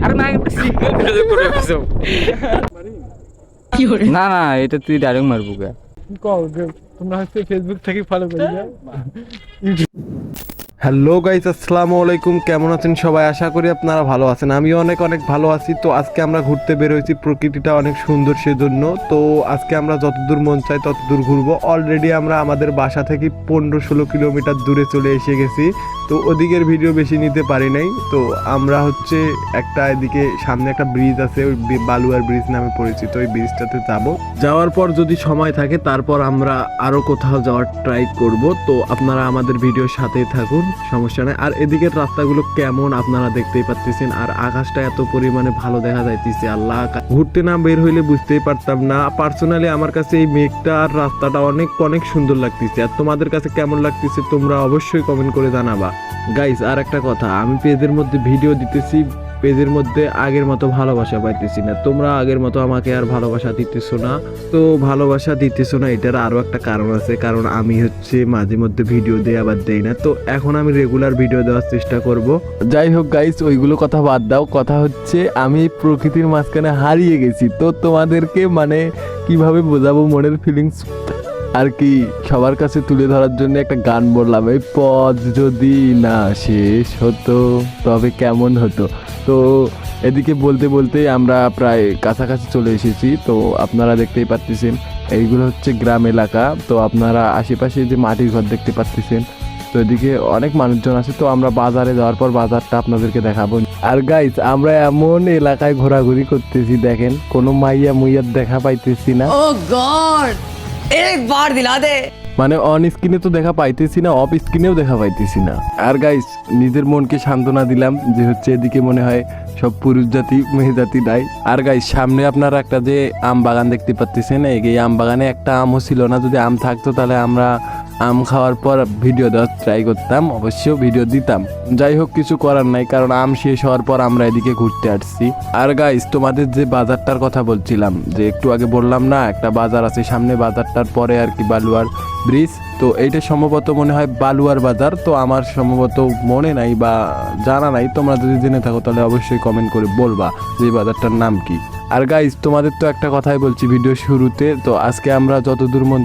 আরে না একটা সিঙ্গেল ফেলে করে ফেসো না না এটা তুই ডাইরেক্ট মারবো কে তোমরা হচ্ছে ফেসবুক থেকে ফলো করি না। হ্যালো গাইস, আসসালামু আলাইকুম। কেমন আছেন সবাই? আশা করি আপনারা ভালো আছেন। আমিও অনেক ভালো আছি। তো আজকে আমরা ঘুরতে বের হয়েছি, প্রকৃতিটা অনেক সুন্দর সেজন্য। তো আজকে আমরা যতদূর মন চাই ততদূর ঘুরবো। অলরেডি আমরা আমাদের বাসা থেকে 15-16 কিলোমিটার দূরে চলে এসে গেছি। তো ওদিকের ভিডিও বেশি নিতে পারি নাই। তো আমরা হচ্ছে একটা এদিকে সামনে একটা ব্রিজ আছে, ওই বালুয়ার ব্রিজ নামে পরিচিত, ওই ব্রিজটাতে যাব। যাওয়ার পর যদি সময় থাকে তারপর আমরা আরো কোথাও যাওয়ার ট্রাই করব। তো আপনারা আমাদের ভিডিওর সাথেই থাকুন, সমস্যা নাই। আর এদিকের রাস্তাগুলো কেমন আপনারা দেখতেই পাচ্ছেন, আর আকাশটা এত পরিমাণে ভালো দেখা যাইতেছে। আল্লাহ, ঘুরতে না বের হইলে বুঝতেই পারতাম না। পার্সোনালি আমার কাছে এই মেঘটা আর রাস্তাটা অনেক সুন্দর লাগতেছে। আর তোমাদের কাছে কেমন লাগতেছে তোমরা অবশ্যই কমেন্ট করে জানাবা। গাইস, আর একটা কথা, আমি পেজের মধ্যে ভিডিও দিতেছি, পেজের মধ্যে আগের মতো ভালোবাসা পাইতেছি না। তোমরা আগের মতো আমাকে আর ভালোবাসা দিতেছো না। তো ভালোবাসা দিতেছো না, এটার আরো একটা কারণ আছে। কারণ আমি হচ্ছে মাঝে মধ্যে ভিডিও দেই, আবার দেই না। তো এখন আমি রেগুলার ভিডিও দেওয়ার চেষ্টা করব। যাই হোক গাইস, ওইগুলো কথা বাদ দাও। কথা হচ্ছে আমি প্রকৃতির মাঝখানে হারিয়ে গেছি। তো তোমাদেরকে মানে কিভাবে বোঝাবো মনের ফিলিংস আর কি সবার কাছে তুলে ধরার জন্য একটা গান বললাম, এই পথ যদি না শেষ হতো তবে কেমন হতো। তো এদিকে বলতে বলতে আমরা প্রায় কাছাকাছি চলে এসেছি। তো আপনারা দেখতেই পাচ্ছেন এইগুলো হচ্ছে গ্রাম এলাকা। তো আপনারা আশেপাশে যে মাটির ঘর দেখতে পাচ্ছেন। তো এদিকে অনেক মানুষজন আছে। তো আমরা বাজারে যাওয়ার পর বাজারটা আপনাদেরকে দেখাবো। আর গাইস, আমরা এমন এলাকায় ঘোরাঘুরি করতেছি, দেখেন কোনো মাইয়া মুইয়ার দেখা পাইতেছি না। Oh God! एक बार दिला दे। মানে অন স্ক্রিনে তো দেখা পাইতেছি না, অফ স্ক্রিনেও দেখা পাইতেছি না। আর গাইস, নিজের মনকে সান্ত্বনা দিলাম যে হচ্ছে এদিকে মনে হয় সব পুরুষ জাতি মেয়ে জাতি নাই। আর গাইস, সামনে আপনারা একটা যে আম বাগান দেখতে পাচ্ছেন, এই আম বাগানে একটা আমও ছিল না। যদি আম থাকতো তাহলে আমরা আম খাওয়ার পর ভিডিও দেওয়ার ট্রাই করতাম, অবশ্যই ভিডিও দিতাম। যাই হোক, কিছু করার নাই, কারণ আম শেষ হওয়ার পর আমরা এদিকে ঘুরতে আসছি। আর গাইস, তোমাদের যে বাজারটার কথা বলছিলাম, যে একটু আগে বললাম না একটা বাজার আছে সামনে, বাজারটার পরে আর কি বালুয়ার ব্রিজ। তো এইটা সম্ভবত মনে হয় বালুয়ার বাজার। তো আমার সম্ভবত মনে নাই বা জানা নাই। তোমরা যদি জেনে থাকো তাহলে অবশ্যই কমেন্ট করে বলবা যে বাজারটার নাম কি। আর গাইস, তোমাদের তো একটা কথাই বলছি ভিডিও শুরুতে, তো আজকে আমরা যতদূর মন